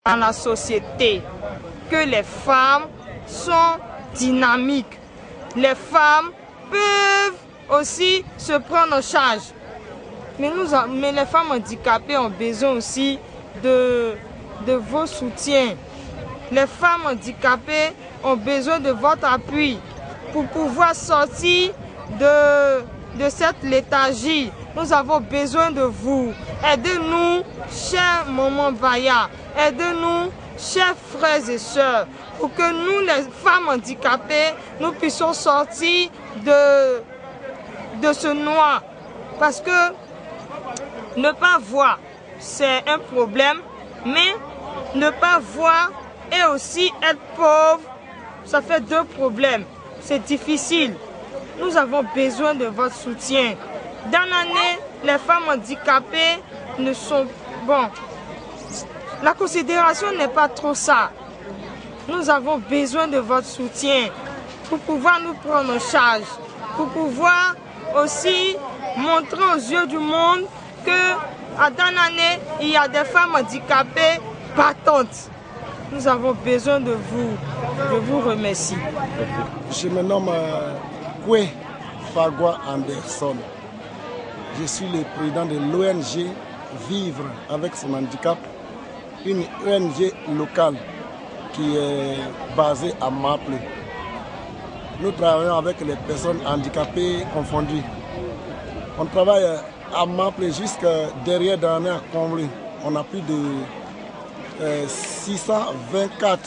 dans la société que les femmes sont dynamiques. Les femmes peuvent aussi se prendre en charge. Mais les femmes handicapées ont besoin aussi de vos soutiens. Les femmes handicapées ont besoin de votre appui pour pouvoir sortir de cette léthargie. Nous avons besoin de vous. Aidez-nous, chère maman Baya. Aidez-nous, chers frères et sœurs, pour que nous, les femmes handicapées, nous puissions sortir de ce noir. Parce que ne pas voir, c'est un problème, mais ne pas voir et aussi être pauvre, ça fait deux problèmes. C'est difficile. Nous avons besoin de votre soutien. Dans l'année, les femmes handicapées ne sont... Bon, la considération n'est pas trop ça. Nous avons besoin de votre soutien pour pouvoir nous prendre en charge, pour pouvoir aussi montrer aux yeux du monde que dans l'année, il y a des femmes handicapées battantes. Nous avons besoin de vous. Je vous remercie. Je me nomme Kwe Fagwa Anderson. Je suis le président de l'ONG Vivre avec son handicap, une ONG locale qui est basée à Maple. Nous travaillons avec les personnes handicapées confondues. On travaille à Maple jusqu'à derrière d'année à Combly. On a plus de 624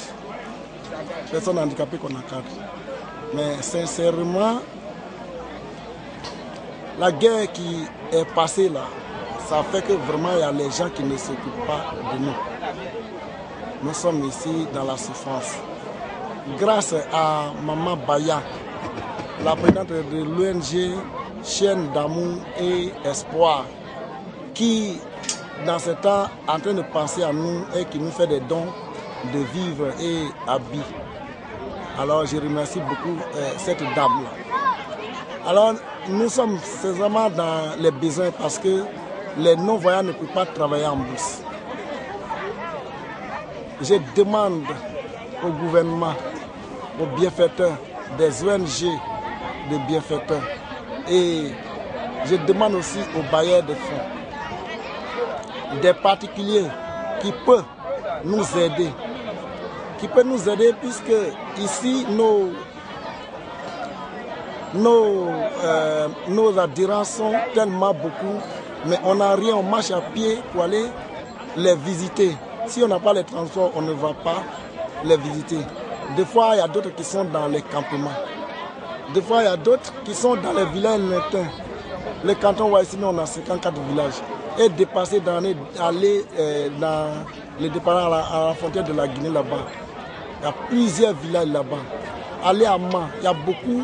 personnes handicapées qu'on accadre. Mais sincèrement, la guerre qui est passée là, ça fait que vraiment il y a les gens qui ne s'occupent pas de nous. Nous sommes ici dans la souffrance. Grâce à Maman Baya, la présidente de l'ONG Chaîne d'amour et espoir, qui dans ce temps est en train de penser à nous et qui nous fait des dons de vivres et habits. Alors je remercie beaucoup cette dame-là. Alors nous sommes vraiment dans les besoins parce que les non-voyants ne peuvent pas travailler en bourse. Je demande au gouvernement, aux bienfaiteurs, des ONG de bienfaiteurs, et je demande aussi aux bailleurs de fonds, des particuliers qui peuvent nous aider. Puisque ici nos adhérents sont tellement beaucoup, mais on n'a rien, on marche à pied pour aller les visiter. Si on n'a pas les transports, on ne va pas les visiter. Des fois, il y a d'autres qui sont dans les campements. Des fois, il y a d'autres qui sont dans les villages lointains. Le canton Waïsimi, on a 54 villages. Et dépasser aller dans le département à la frontière de la Guinée là-bas. Il y a plusieurs villages là-bas. Aller à Man, il y a beaucoup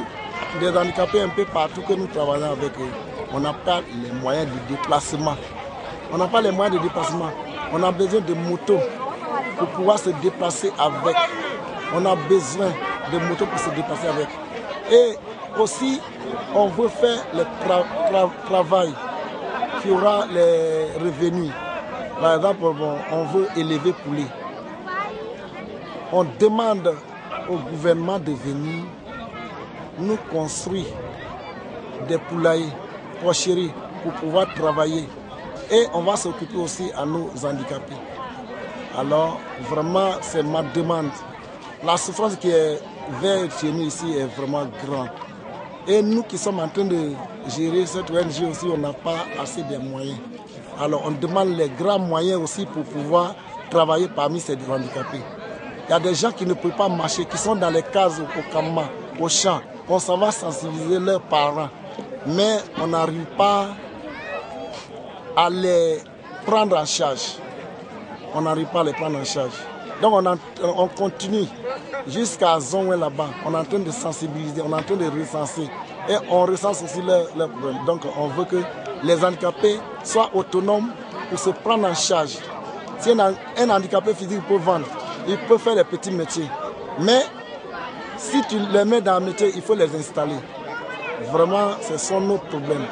des handicapés un peu partout que nous travaillons avec eux. On n'a pas les moyens de déplacement. On n'a pas les moyens de déplacement. On a besoin de motos pour pouvoir se déplacer avec. On a besoin de motos pour se déplacer avec. Et aussi, on veut faire le travail qui aura les revenus. Par exemple, on veut élever poulet. On demande au gouvernement de venir nous construire des poulaillers, porcheries pour pouvoir travailler. Et on va s'occuper aussi à nos handicapés. Alors, vraiment, c'est ma demande. La souffrance qui est vers chez nous ici est vraiment grande. Et nous qui sommes en train de gérer cette ONG aussi, on n'a pas assez de moyens. Alors, on demande les grands moyens aussi pour pouvoir travailler parmi ces handicapés. Il y a des gens qui ne peuvent pas marcher, qui sont dans les cases au campement, au champ. On s'en va sensibiliser leurs parents. Mais on n'arrive pas à les prendre en charge. On n'arrive pas à les prendre en charge. Donc on continue jusqu'à Zonwe là-bas. On est en train de sensibiliser, on est en train de recenser. Et on recense aussi leurs problèmes. Donc on veut que les handicapés soient autonomes pour se prendre en charge. Si un handicapé physique peut vendre, il peut faire les petits métiers. Mais si tu les mets dans un métier, il faut les installer. Vraiment, ce sont nos problèmes.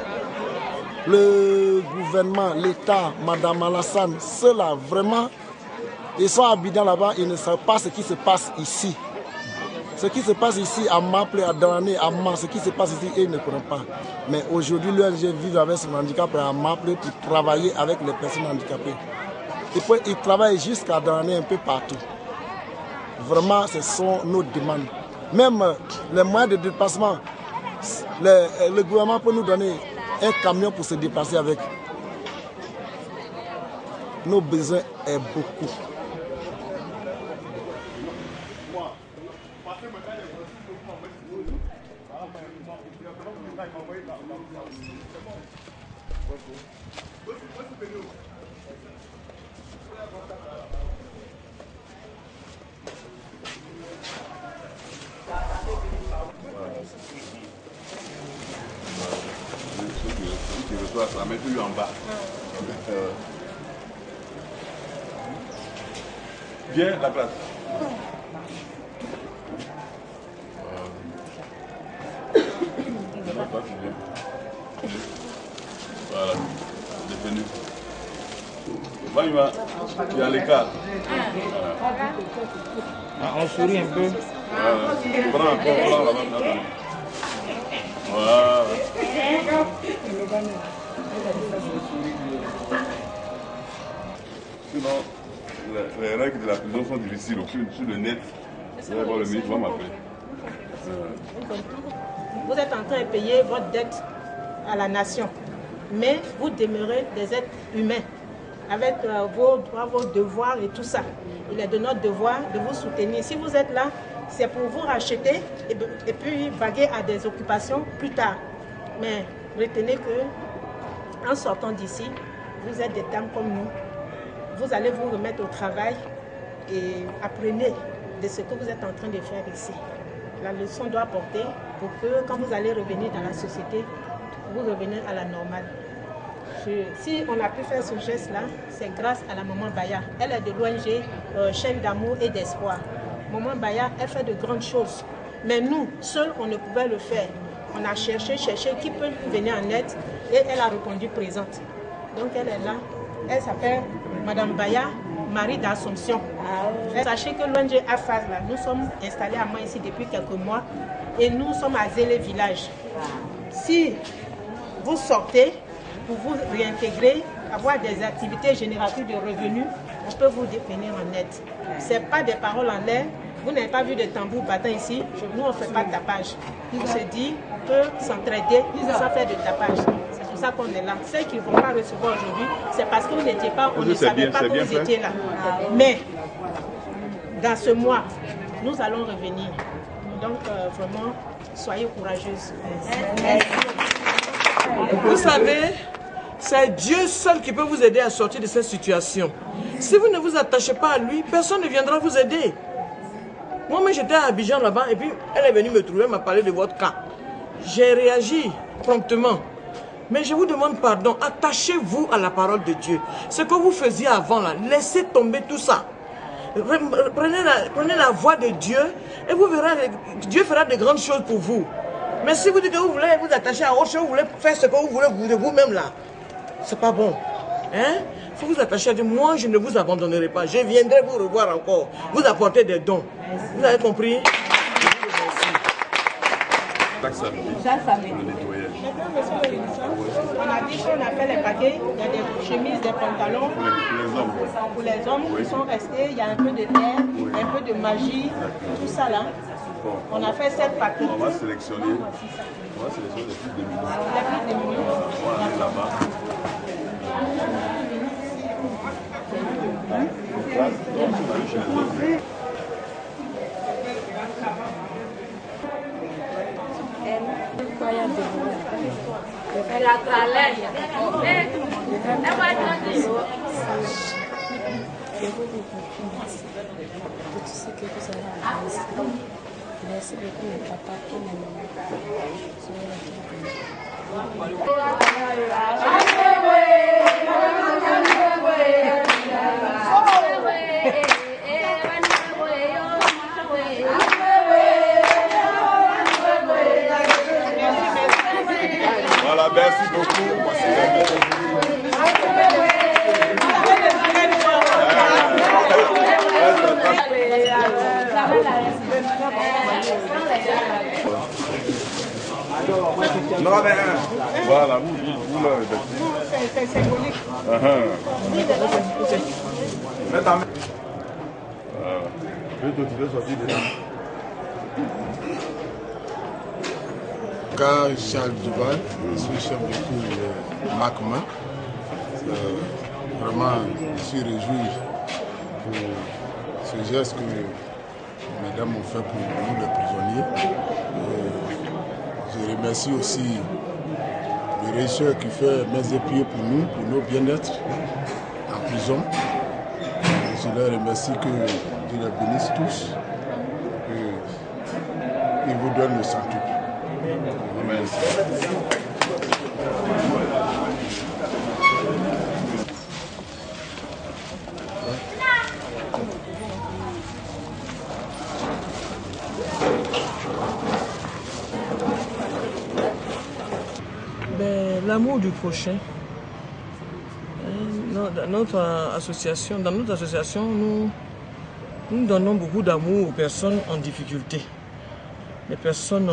Le gouvernement, l'État, Madame Alassane, ceux-là, vraiment, Ils sont habitants là-bas, ils ne savent pas ce qui se passe ici. Ce qui se passe ici à Maple, à Danané, à Mans, ce qui se passe ici, ils ne connaissent pas. Mais aujourd'hui, l'ONG vit avec son handicap à Maple pour travailler avec les personnes handicapées. Ils travaillent jusqu'à Danané un peu partout. Vraiment, ce sont nos demandes. Même les moyens de déplacement, le gouvernement peut nous donner un camion pour se déplacer avec. Nos besoins est beaucoup. Ça met plus en bas. Viens, la place. Voilà, détenu. Va, tu es à l'écart. On sourit un peu. Prends encore, là-bas. Voilà. Sinon, les règles de la prison sont difficiles. Sur le net, vous allez voir le ministre va m'appeler. Vous êtes en train de payer votre dette à la nation, mais vous demeurez des êtres humains avec vos droits, vos devoirs et tout ça. Il est de notre devoir de vous soutenir. Si vous êtes là, c'est pour vous racheter et puis vaguer à des occupations plus tard. Mais retenez que en sortant d'ici, vous êtes des dames comme nous. Vous allez vous remettre au travail et apprenez de ce que vous êtes en train de faire ici. La leçon doit porter pour que quand vous allez revenir dans la société, vous revenez à la normale. Si on a pu faire ce geste-là, c'est grâce à la maman Baya. Elle est de l'ONG Chaîne d'amour et d'espoir. Maman Baya, elle fait de grandes choses. Mais nous, seuls, on ne pouvait le faire. On a cherché qui peut venir en aide et elle a répondu présente. Donc elle est là. Elle s'appelle Madame Baya, Marie d'Assomption. Sachez que l'ONG AFAS, là, nous sommes installés à Mans ici depuis quelques mois et nous sommes à Zélé village. Si vous sortez pour vous réintégrer, avoir des activités génératrices de revenus, on peut vous venir en aide. Ce n'est pas des paroles en l'air. Vous n'avez pas vu de tambour battant ici. Nous, on ne fait pas de tapage. On se dit on peut s'entraider sans faire de tapage. C'est pour ça qu'on est là. Ceux qui ne vont pas recevoir aujourd'hui, c'est parce que vous n'étiez pas, on ne savait pas que vous étiez là. Mais dans ce mois, nous allons revenir. Donc, vraiment, soyez courageuses. Merci. Vous savez, c'est Dieu seul qui peut vous aider à sortir de cette situation. Si vous ne vous attachez pas à lui, personne ne viendra vous aider. Moi-même, j'étais à Abidjan là-bas et puis elle est venue me trouver, m'a parlé de votre cas. J'ai réagi promptement. Mais je vous demande pardon, attachez-vous à la parole de Dieu. Ce que vous faisiez avant là, laissez tomber tout ça. Prenez la voix de Dieu et vous verrez, Dieu fera de grandes choses pour vous. Mais si vous dites que vous voulez vous attacher à autre chose, vous voulez faire ce que vous voulez de vous-même là, c'est pas bon. Hein? Il faut vous attacher à Dieu. Moi, je ne vous abandonnerai pas. Je viendrai vous revoir encore, vous apporter des dons. Vous avez compris? Chaque samedi. On a dit qu'on a fait les paquets, il y a des chemises, des pantalons pour les hommes qui sont restés, il y a un peu de terre, un peu de magie, tout ça là. On a fait 7 paquets. On va sélectionner les plus démunis. Les plus démunis. On va aller là-bas. Merci beaucoup, mon papa et ma maman. Voilà, merci beaucoup. Merci. Non, mais voilà, vous là. C'est symbolique. Mets ta main. Tu veux sortir dedans. Quand Charles Duval, je suis chef de cour de MACMA, vraiment je suis réjoui pour ce geste que mesdames ont fait pour nous les prisonniers. Je remercie aussi le régisseur qui fait mains et pieds pour nous, pour nos bien-être en prison. Je leur remercie que Dieu les bénisse tous, qu'il vous donne le centuple. Amen. L'amour du prochain. Dans notre association, nous donnons beaucoup d'amour aux personnes en difficulté. Les personnes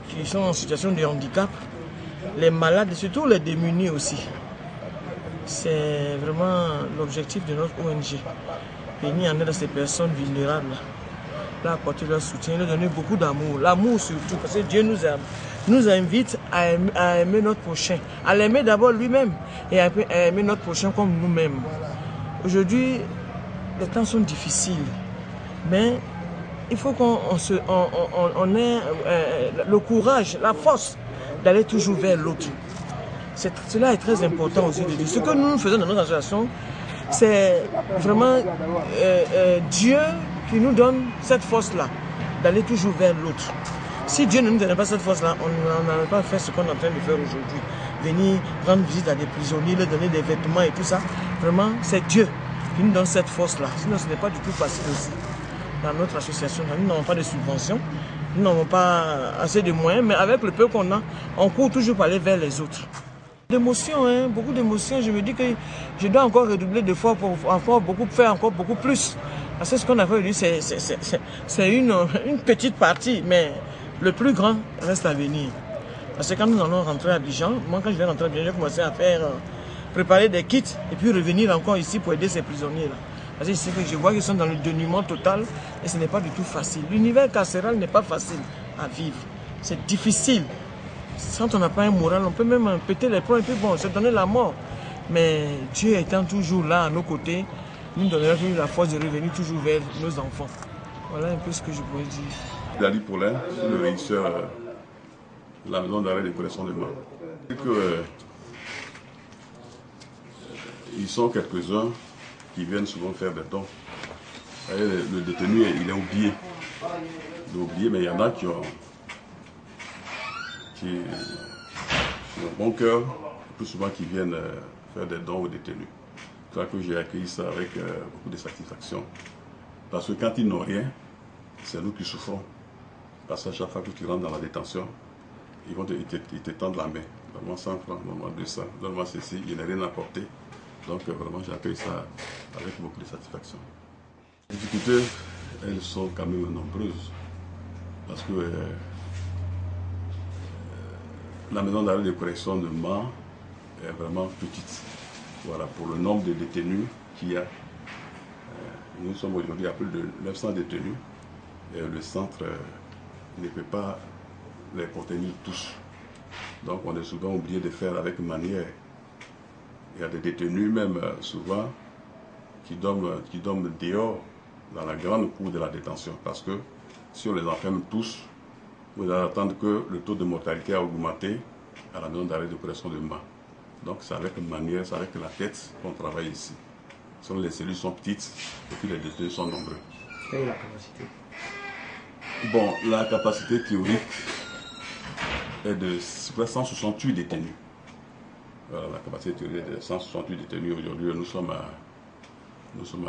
qui sont en situation de handicap, les malades et surtout les démunis aussi. C'est vraiment l'objectif de notre ONG. Venir en aide à ces personnes vulnérables. Là, apporter leur soutien, leur donner beaucoup d'amour. L'amour surtout, parce que Dieu nous aime. Nous invite à aimer notre prochain, à l'aimer d'abord lui-même et à aimer notre prochain comme nous-mêmes. Aujourd'hui, les temps sont difficiles, mais il faut qu'on ait le courage, la force d'aller toujours vers l'autre. Cela est très important aussi de dire. Ce que nous faisons dans notre association, c'est vraiment Dieu qui nous donne cette force-là, d'aller toujours vers l'autre. Si Dieu ne nous donnait pas cette force-là, on n'aurait pas fait ce qu'on est en train de faire aujourd'hui. Venir rendre visite à des prisonniers, leur donner des vêtements et tout ça. Vraiment, c'est Dieu qui nous donne cette force-là. Sinon, ce n'est pas du tout facile aussi. Dans notre association, nous n'avons pas de subventions, nous n'avons pas assez de moyens, mais avec le peu qu'on a, on court toujours pour aller vers les autres. D'émotions, hein, beaucoup d'émotions. Je me dis que je dois encore redoubler d'efforts pour faire encore beaucoup plus. Parce que ce qu'on a fait aujourd'hui, c'est une petite partie, mais le plus grand reste à venir. Parce que quand nous allons rentrer à Abidjan, moi quand je vais rentrer à Abidjan, j'ai commencé à préparer des kits et puis revenir encore ici pour aider ces prisonniers-là. Parce que c'est que je vois qu'ils sont dans le dénuement total et ce n'est pas du tout facile. L'univers carcéral n'est pas facile à vivre. C'est difficile. Quand on n'a pas un moral, on peut même péter les plombs et puis bon, se donner la mort. Mais Dieu étant toujours là à nos côtés, nous donnera toujours la force de revenir toujours vers nos enfants. Voilà un peu ce que je pourrais dire. Dali Paulin, le régisseur de la maison d'arrêt de correction de Mans. Ils sont quelques-uns qui viennent souvent faire des dons. Le détenu, il est oublié. Il est oublié, mais il y en a qui ont bon cœur, plus souvent qui viennent faire des dons aux détenus. C'est pour ça que j'ai accueilli ça avec beaucoup de satisfaction. Parce que quand ils n'ont rien, c'est nous qui souffrons. Parce qu'à chaque fois que tu rentres dans la détention, ils te tendent la main. Donne-moi 100 francs, donne-moi 200, donne-moi ceci, il n'y a rien à porter. Donc vraiment, j'accueille ça avec beaucoup de satisfaction. Les difficultés, elles sont quand même nombreuses. Parce que la maison d'arrêt de correction de Mans est vraiment petite. Voilà, pour le nombre de détenus qu'il y a. Nous sommes aujourd'hui à plus de 900 détenus. Et le centre ne peut pas les contenir tous. Donc on est souvent obligé de faire avec manière. Il y a des détenus même souvent qui dorment dehors dans la grande cour de la détention. Parce que si on les enferme tous, vous allez attendre que le taux de mortalité a augmenté à la maison d'arrêt de correction de Mans. Donc c'est avec manière, c'est avec la tête qu'on travaille ici. Les cellules sont petites et puis les détenus sont nombreux. Quelle est la capacité? Bon, la capacité théorique est de 168 détenus. Voilà, la capacité théorique est de 168 détenus. Aujourd'hui, nous sommes à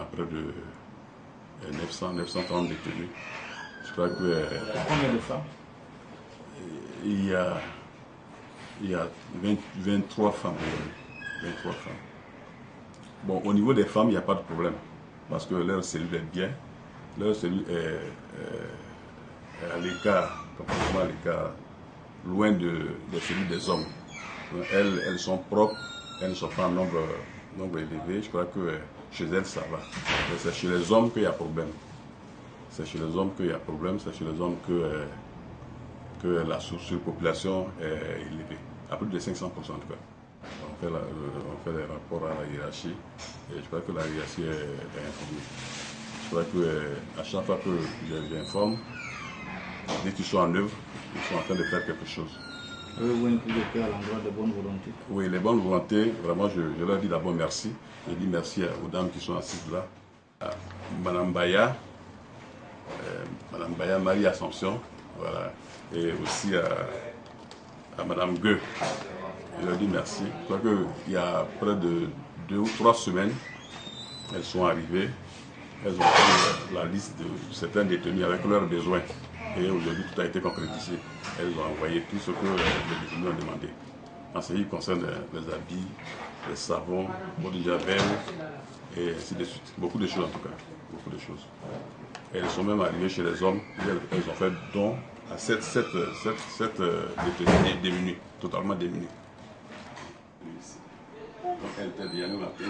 près de 930 détenus. Je crois que... Combien de femmes? Il y a 23 femmes. 23 femmes. Bon, au niveau des femmes, il n'y a pas de problème. Parce que leur cellule est bien. Leur cellule est à l'écart, complètement à l'écart, loin des cellules des hommes. Donc, elles sont propres, elles ne sont pas en nombre élevé. Je crois que chez elles, ça va. Mais c'est chez les hommes qu'il y a problème. C'est chez les hommes qu'il y a problème, c'est chez les hommes que la surpopulation est élevée. À plus de 500% en tout cas. On fait des rapports à la hiérarchie et je crois que la hiérarchie est informée. Je crois qu'à chaque fois que j'informe, dès qu'ils sont en œuvre, ils sont en train de faire quelque chose. Avez-vous un coup de cœur à l'endroit de bonne volonté? Oui, les bonnes volontés, vraiment, je leur dis d'abord merci. Je dis merci aux dames qui sont assises là. À Madame Baya, Marie Assomption, voilà, et aussi à Madame Gueux. Je leur dis merci. Je crois qu'il y a près de 2 ou 3 semaines, elles sont arrivées. Elles ont pris la liste de certains détenus avec leurs besoins. Et aujourd'hui, tout a été concrétisé. Elles ont envoyé tout ce que les détenus ont demandé. En ce qui concerne les habits, les savons, l'eau de javel, et ainsi de suite. Beaucoup de choses en tout cas. Beaucoup de choses. Et elles sont même arrivées chez les hommes. Elles ont fait don à 7 détenus démunis, totalement démunis. Donc elles étaient bien dans la tête.